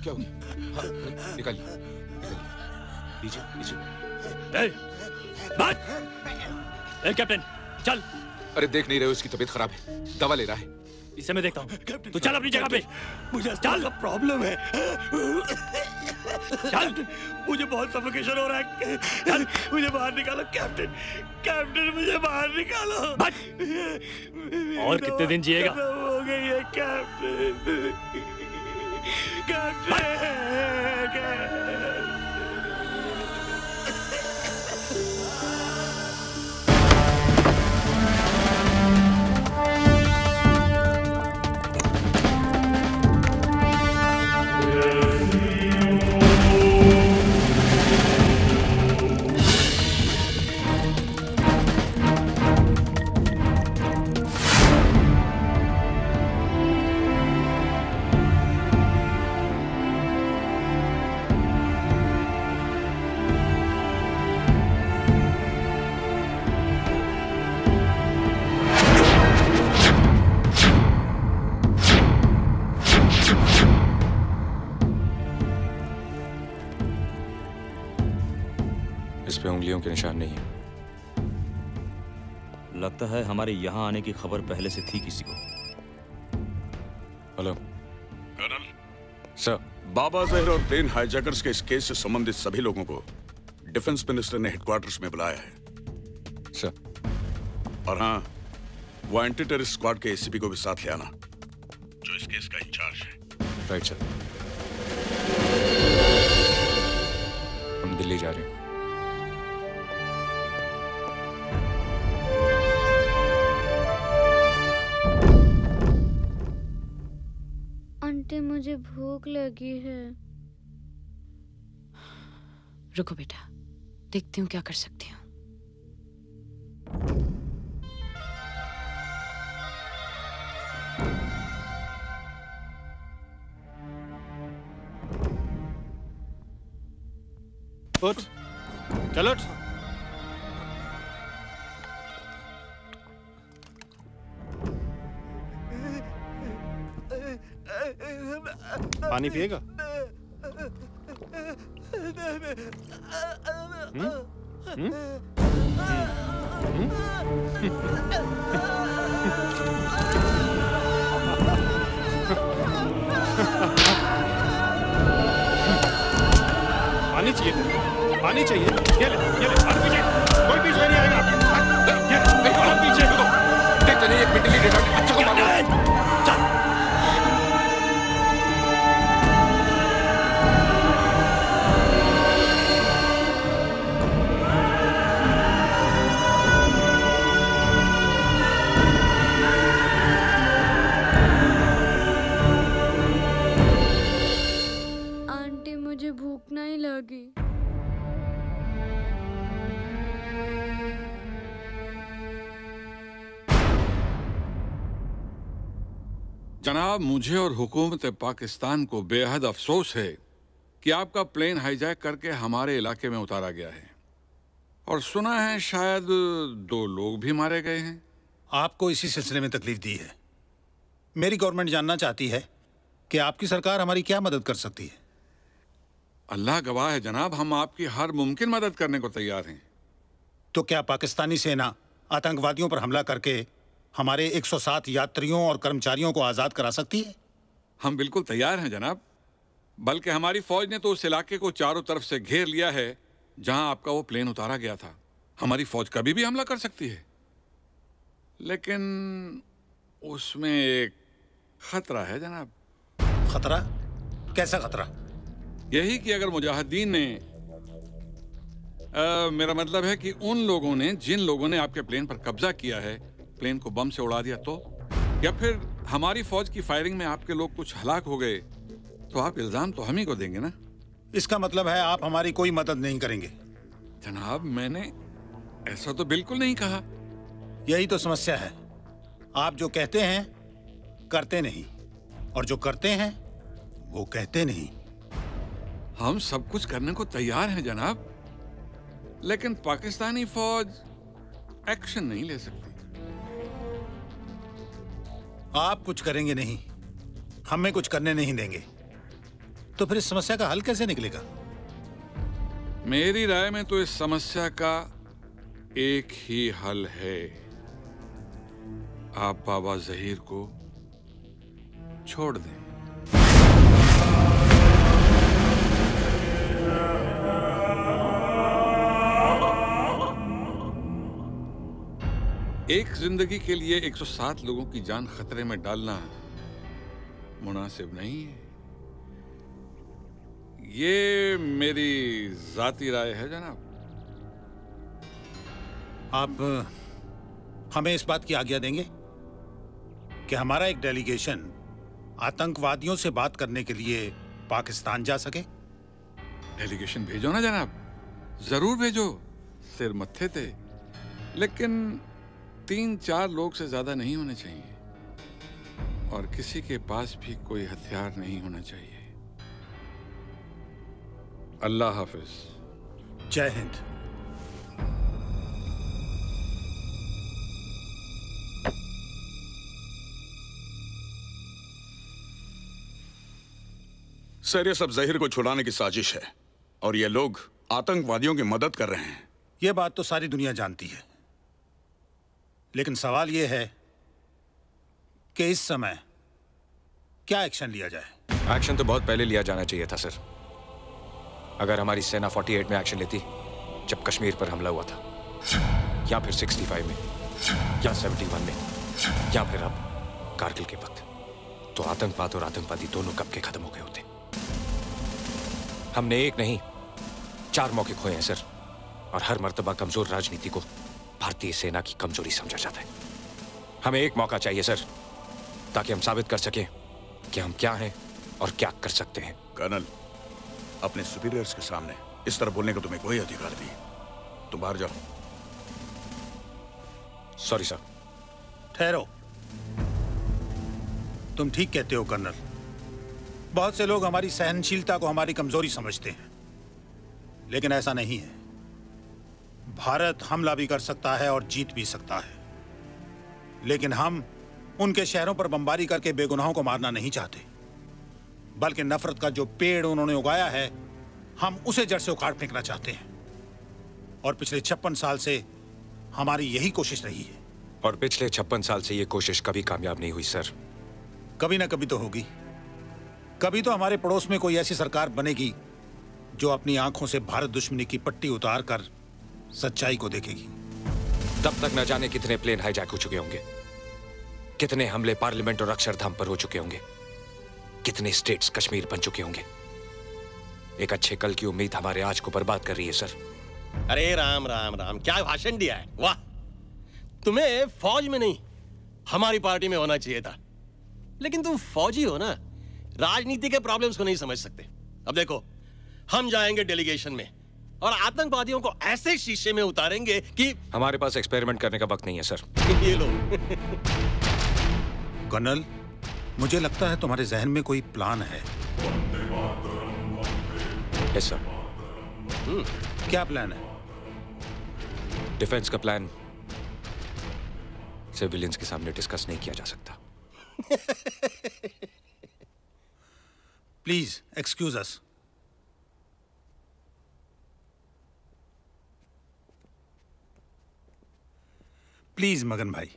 क्या हो गया? हाँ, निकालिए, लीजिए, लीजिए। कैप्टन, चल। अरे देख नहीं रहे हो, इसकी तबीयत खराब है, दवा ले रहा है। इसे मैं देखता हूँ। तू चल अपनी जगह पे। मुझे चल प्रॉब्लम है। चल, मुझे बहुत सफोकेशन हो रहा है। चल, मुझे बाहर निकालो कैप्टन, कैप्टन मुझे बाहर निकालो। और कितने दिन जिएगा? हो गई है कैप्टन, कैप्टन। पे उंगलियों के निशान नहीं है। लगता है हमारे यहाँ आने की खबर पहले से थी किसी को। Hello colonel sir. बाबा जहर और प्लेन हाईजैकर्स के इस केस से संबंधित सभी लोगों को डिफेंस मिनिस्टर ने हेडक्वार्टर्स में बुलाया है सर। और हाँ, वो एंटी टेररिस्ट स्क्वाड के एसीपी को भी साथ ले आना, जो इस केस का इंचार्ज है। Right sir. हम दिल्ली जा रहे हैं। आंटी मुझे भूख लगी है। रुको बेटा, देखती हूँ क्या कर सकती हूँ। उठ, चल उठ। पानी पिएगा? पानी चाहिए? पानी चाहिए? ये ले, पीछे कोई पीछे नहीं आएगा। ये पीछे देखते नहीं, एक मिनट के लिए बच्चे को मारो। आंटी मुझे भूख नहीं लगी। जनाब, मुझे और हुकूमत पाकिस्तान को बेहद अफसोस है कि आपका प्लेन हाईजैक करके हमारे इलाके में उतारा गया है और सुना है शायद 2 लोग भी मारे गए हैं। आपको इसी सिलसिले में तकलीफ दी है। मेरी गवर्नमेंट जानना चाहती है कि आपकी सरकार हमारी क्या मदद कर सकती है। अल्लाह गवाह है जनाब, हम आपकी हर मुमकिन मदद करने को तैयार हैं। तो क्या पाकिस्तानी सेना आतंकवादियों पर हमला करके हमारे 107 यात्रियों और कर्मचारियों को आज़ाद करा सकती है? हम बिल्कुल तैयार हैं जनाब, बल्कि हमारी फौज ने तो उस इलाके को चारों तरफ से घेर लिया है जहां आपका वो प्लेन उतारा गया था। हमारी फौज कभी भी हमला कर सकती है, लेकिन उसमें एक खतरा है जनाब। खतरा? कैसा खतरा? यही कि अगर मुजाहिदीन ने मेरा मतलब है कि उन लोगों ने, जिन लोगों ने आपके प्लेन पर कब्जा किया है, प्लेन को बम से उड़ा दिया तो, या फिर हमारी फौज की फायरिंग में आपके लोग कुछ हलाक हो गए, तो आप इल्जाम तो हम ही को देंगे ना। इसका मतलब है आप हमारी कोई मदद नहीं करेंगे? जनाब, मैंने ऐसा तो बिल्कुल नहीं कहा। यही तो समस्या है, आप जो कहते हैं करते नहीं, और जो करते हैं वो कहते नहीं। हम सब कुछ करने को तैयार हैं जनाब, लेकिन पाकिस्तानी फौज एक्शन नहीं ले सकती। आप कुछ करेंगे नहीं, हमें कुछ करने नहीं देंगे, तो फिर इस समस्या का हल कैसे निकलेगा? मेरी राय में तो इस समस्या का एक ही हल है। आप बाबा जहीर को छोड़ दें। एक जिंदगी के लिए 107 लोगों की जान खतरे में डालना मुनासिब नहीं है। ये मेरी जाती राय है जनाब। आप हमें इस बात की आज्ञा देंगे कि हमारा एक डेलीगेशन आतंकवादियों से बात करने के लिए पाकिस्तान जा सके? डेलीगेशन भेजो ना जनाब, जरूर भेजो, सिर मत्थे थे, लेकिन 3-4 लोग से ज्यादा नहीं होने चाहिए और किसी के पास भी कोई हथियार नहीं होना चाहिए। अल्लाह हाफिज। जय हिंद। सर, ये सब जहीर को छुड़ाने की साजिश है और ये लोग आतंकवादियों की मदद कर रहे हैं। ये बात तो सारी दुनिया जानती है, लेकिन सवाल ये है कि इस समय क्या एक्शन लिया जाए? एक्शन तो बहुत पहले लिया जाना चाहिए था सर। अगर हमारी सेना 48 में एक्शन लेती, जब कश्मीर पर हमला हुआ था, या फिर 65 में, या 71 में, या फिर अब कारगिल के वक्त, तो आतंकवाद और आतंकवादी दोनों कब के खत्म हो गए होते। हमने एक नहीं 4 मौके खोए हैं सर, और हर मर्तबा कमजोर राजनीति को भारतीय सेना की कमजोरी समझा जाता है। हमें एक मौका चाहिए सर, ताकि हम साबित कर सकें कि हम क्या हैं और क्या कर सकते हैं। कर्नल, अपने सुपीरियर्स के सामने इस तरह बोलने का तुम्हें कोई अधिकार नहीं। तुम बाहर जाओ। Sorry sir. ठहरो, तुम ठीक कहते हो कर्नल। बहुत से लोग हमारी सहनशीलता को हमारी कमजोरी समझते हैं, लेकिन ऐसा नहीं है। भारत हमला भी कर सकता है और जीत भी सकता है, लेकिन हम उनके शहरों पर बमबारी करके बेगुनाहों को मारना नहीं चाहते, बल्कि नफरत का जो पेड़ उन्होंने उगाया है, हम उसे जड़ से उखाड़ फेंकना चाहते हैं। और पिछले 56 साल से हमारी यही कोशिश रही है। और पिछले 56 साल से ये कोशिश कभी कामयाब नहीं हुई सर। कभी ना कभी तो होगी। कभी तो हमारे पड़ोस में कोई ऐसी सरकार बनेगी जो अपनी आंखों से भारत दुश्मनी की पट्टी उतार कर सच्चाई को देखेगी। तब तक न जाने कितने प्लेन हाईजैक हो चुके होंगे, कितने हमले पार्लियामेंट और अक्षरधाम पर हो चुके होंगे, कितने स्टेट्स कश्मीर बन चुके होंगे। एक अच्छे कल की उम्मीद हमारे आज को बर्बाद कर रही है सर। अरे राम राम राम, क्या भाषण दिया है। वाह, तुम्हें फौज में नहीं हमारी पार्टी में होना चाहिए था, लेकिन तुम फौजी हो ना, राजनीति के प्रॉब्लम्स को नहीं समझ सकते। अब देखो, हम जाएंगे डेलीगेशन में और आतंकवादियों को ऐसे शीशे में उतारेंगे कि हमारे पास एक्सपेरिमेंट करने का वक्त नहीं है सर। ये लो। कर्नल, मुझे लगता है तुम्हारे जहन में कोई प्लान है। Yes sir. क्या प्लान है? डिफेंस का प्लान सिविलियंस के सामने डिस्कस नहीं किया जा सकता। Please excuse us. प्लीज मगन भाई।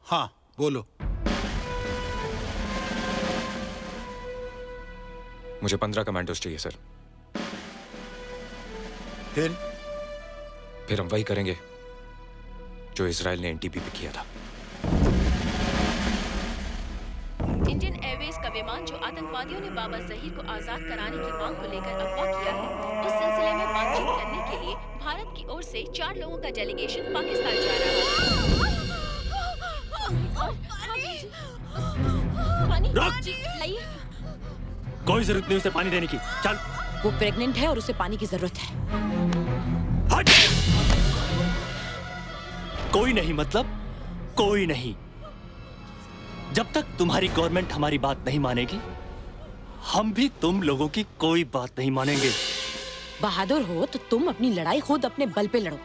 हाँ बोलो। मुझे 15 कमांडोज चाहिए सर। फिर हम वही करेंगे जो इजराइल ने एनटीपी पे किया था। इंडियन एयरवेज का विमान जो आतंकवादियों ने बाबा जहीर को आजाद कराने की मांग को लेकर अगवा किया है, उस सिलसिले में बातचीत करने के लिए भारत की ओर से 4 लोगों का डेलीगेशन पाकिस्तान जा रहा है। कोई जरूरत नहीं उसे पानी देने की। चल। वो प्रेग्नेंट है और उसे पानी की जरूरत है। हट! कोई नहीं मतलब कोई नहीं। जब तक तुम्हारी गवर्नमेंट हमारी बात नहीं मानेगी, हम भी तुम लोगों की कोई बात नहीं मानेंगे। बहादुर हो तो तुम अपनी लड़ाई खुद अपने बल पे लड़ो।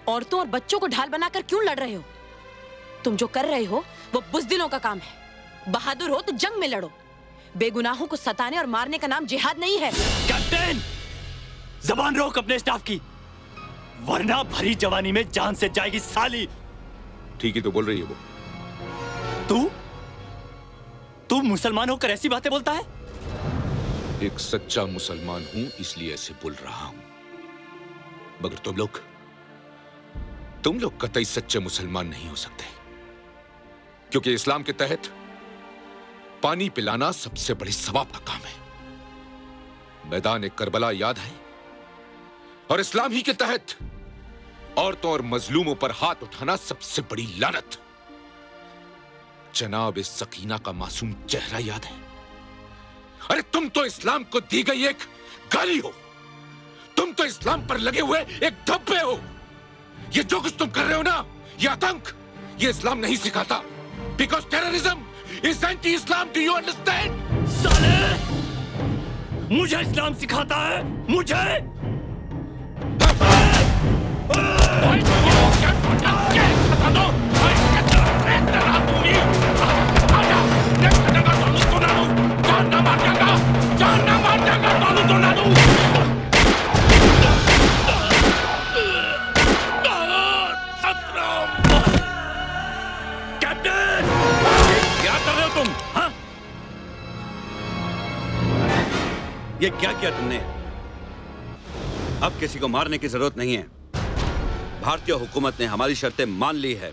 औरतों और बच्चों को ढाल बनाकर क्यों लड़ रहे हो? तुम जो कर रहे हो वो बुज़दिलों का काम है। बहादुर हो तो जंग में लड़ो। बेगुनाहों को सताने और मारने का नाम जिहाद नहीं है। कैप्टन, जबान रोक अपने स्टाफ की, वरना भरी जवानी में जान से जाएगी साली। ठीक ही तो बोल रही है वो। तू मुसलमान होकर ऐसी बातें बोलता है? एक सच्चा मुसलमान हूं इसलिए ऐसे बोल रहा हूं, मगर तुम लोग कतई सच्चे मुसलमान नहीं हो सकते, क्योंकि इस्लाम के तहत पानी पिलाना सबसे बड़ी सवाब का काम है। मैदान करबला याद है, और इस्लाम ही के तहत औरतों और मजलूमों पर हाथ उठाना सबसे बड़ी लानत। जनाब सकीना का मासूम चेहरा याद है? अरे तुम तो इस्लाम को दी गई एक गाली हो, तुम तो इस्लाम पर लगे हुए एक धब्बे हो। ये जो कुछ तुम कर रहे हो ना, ये आतंक, ये इस्लाम नहीं सिखाता। Because terrorism is anti Islam. Do you understand? साले, मुझे इस्लाम सिखाता है, मुझे। कैप्टन, क्या कर रहे हो तुम? हाँ? ये क्या किया तुमने? अब किसी को मारने की जरूरत नहीं है। भारतीय हुकूमत ने हमारी शर्तें मान ली है।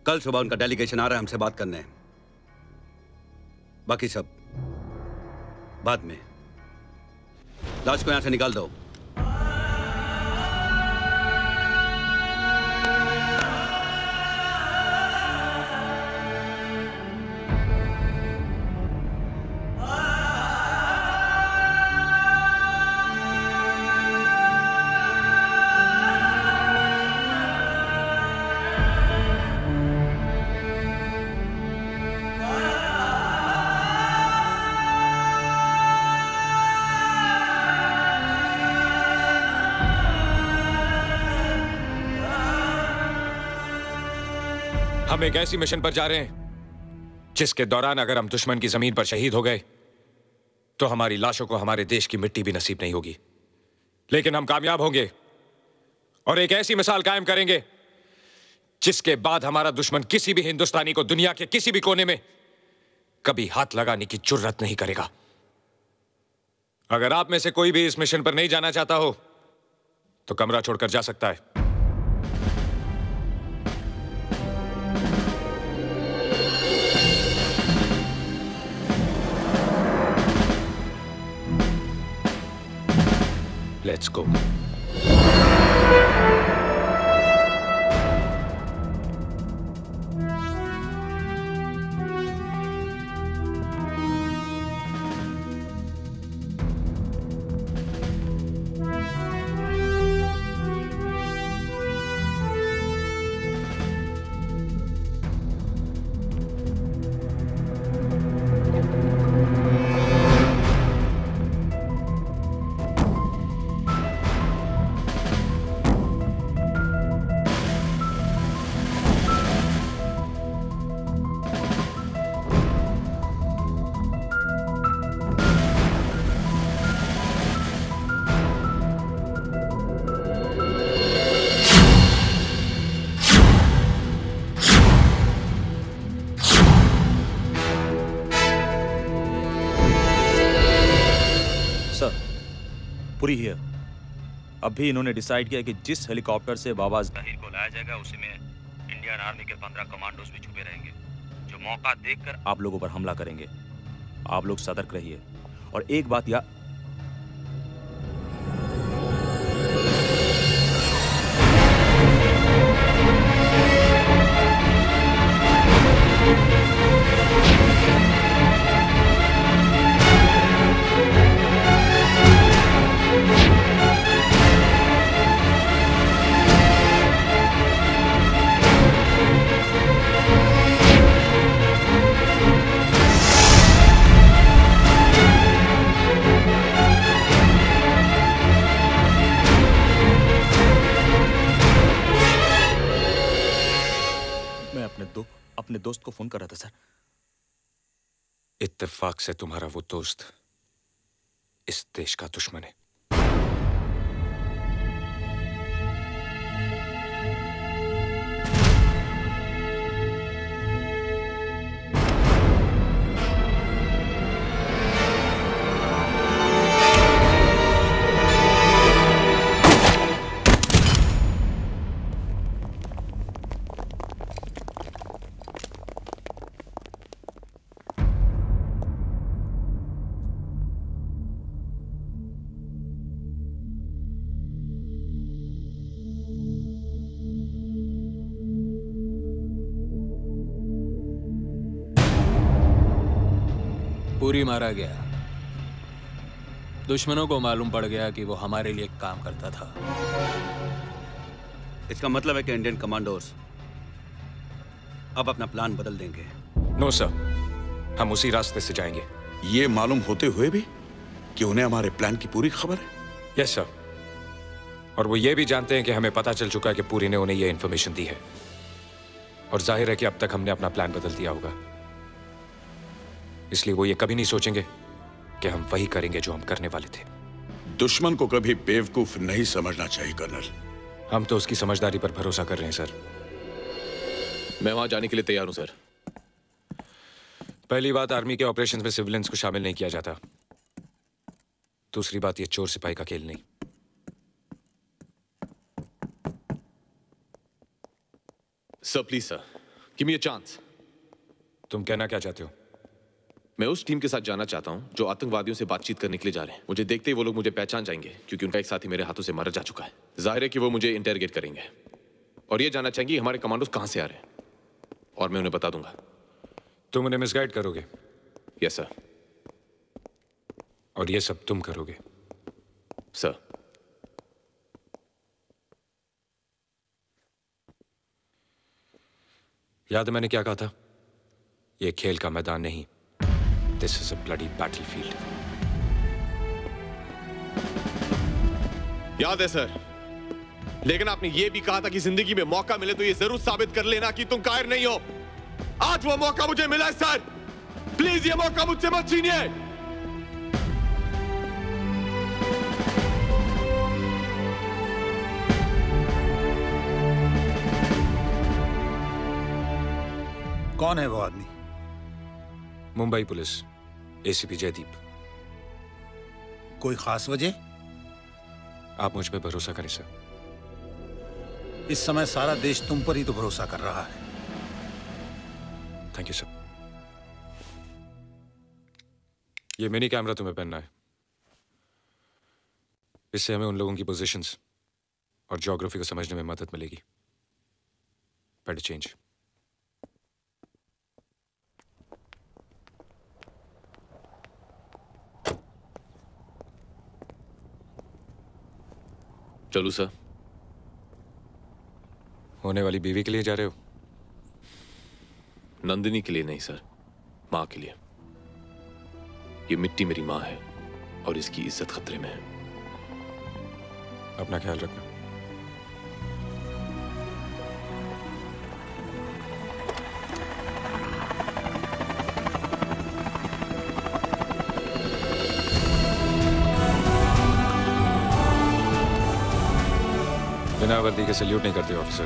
कल सुबह उनका डेलीगेशन आ रहा है हमसे बात करने। बाकी सब बाद में। लाश को यहां से निकाल दो। हम एक ऐसी मिशन पर जा रहे हैं जिसके दौरान अगर हम दुश्मन की जमीन पर शहीद हो गए तो हमारी लाशों को हमारे देश की मिट्टी भी नसीब नहीं होगी। लेकिन हम कामयाब होंगे और एक ऐसी मिसाल कायम करेंगे जिसके बाद हमारा दुश्मन किसी भी हिंदुस्तानी को दुनिया के किसी भी कोने में कभी हाथ लगाने की जुर्रत नहीं करेगा। अगर आप में से कोई भी इस मिशन पर नहीं जाना चाहता हो तो कमरा छोड़कर जा सकता है। Let's go. पूरी हियर। अब भी इन्होंने डिसाइड किया कि जिस हेलीकॉप्टर से बाबा ज़हीर को लाया जाएगा उसी में इंडियन आर्मी के 15 कमांडोज भी छुपे रहेंगे जो मौका देखकर आप लोगों पर हमला करेंगे। आप लोग सतर्क रहिए। और एक बात याद, अपने दोस्त को फोन कर रहा था सर। इत्तेफाक से तुम्हारा वो दोस्त इस देश का दुश्मन है। पूरी मारा गया। दुश्मनों को मालूम पड़ गया कि वो हमारे लिए काम करता था। इसका मतलब है कि इंडियन कमांडोज अब अपना प्लान बदल देंगे। नो सर, हम उसी रास्ते से जाएंगे। ये मालूम होते हुए भी कि उन्हें हमारे प्लान की पूरी खबर है? यस सर, और वो ये भी जानते हैं कि हमें पता चल चुका है कि पूरी ने उन्हें ये इन्फॉर्मेशन दी है, और जाहिर है कि अब तक हमने अपना प्लान बदल दिया होगा। इसलिए वो ये कभी नहीं सोचेंगे कि हम वही करेंगे जो हम करने वाले थे। दुश्मन को कभी बेवकूफ नहीं समझना चाहिए कर्नल। हम तो उसकी समझदारी पर भरोसा कर रहे हैं सर। मैं वहां जाने के लिए तैयार हूं सर। पहली बात, आर्मी के ऑपरेशंस में सिविलियंस को शामिल नहीं किया जाता। दूसरी बात, ये चोर सिपाही का खेल नहीं। Sir please sir, give me a chance. तुम कहना क्या चाहते हो? मैं उस टीम के साथ जाना चाहता हूं जो आतंकवादियों से बातचीत करने के लिए जा रहे हैं। मुझे देखते ही वो लोग मुझे पहचान जाएंगे, क्योंकि उनका एक साथी मेरे हाथों से मारा जा चुका है। जाहिर है कि वो मुझे इंटरोगेट करेंगे और ये जानना चाहेंगे हमारे कमांडोज कहां से आ रहे हैं, और मैं उन्हें बता दूंगा। तुम उन्हें मिसगाइड करोगे? Yes sir. और ये सब तुम करोगे? सर। याद है मैंने क्या कहा था? ये खेल का मैदान नहीं, this is a bloody battlefield. याद है सर, लेकिन आपने ये भी कहा था कि जिंदगी में मौका मिले तो ये जरूर साबित कर लेना कि तुम कायर नहीं हो। आज वो मौका मुझे मिला है सर, प्लीज ये मौका मुझसे मत छीनिए। कौन है वो आदमी? Mumbai police, ACP Jaydeep. कोई खास वजह? आप मुझ पे भरोसा करें सर। इस समय सारा देश तुम पर ही तो भरोसा कर रहा है। Thank you sir. ये मिनी कैमरा तुम्हें पहनना है। इससे हमें उन लोगों की पोजीशंस और ज्योग्राफी को समझने में मदद मिलेगी। Better change. चलू सर। होने वाली बीवी के लिए जा रहे हो? नंदिनी के लिए नहीं सर, मां के लिए। ये मिट्टी मेरी मां है और इसकी इज्जत खतरे में है। अपना ख्याल रखना। बिना वर्दी के सैल्यूट नहीं करते ऑफिसर।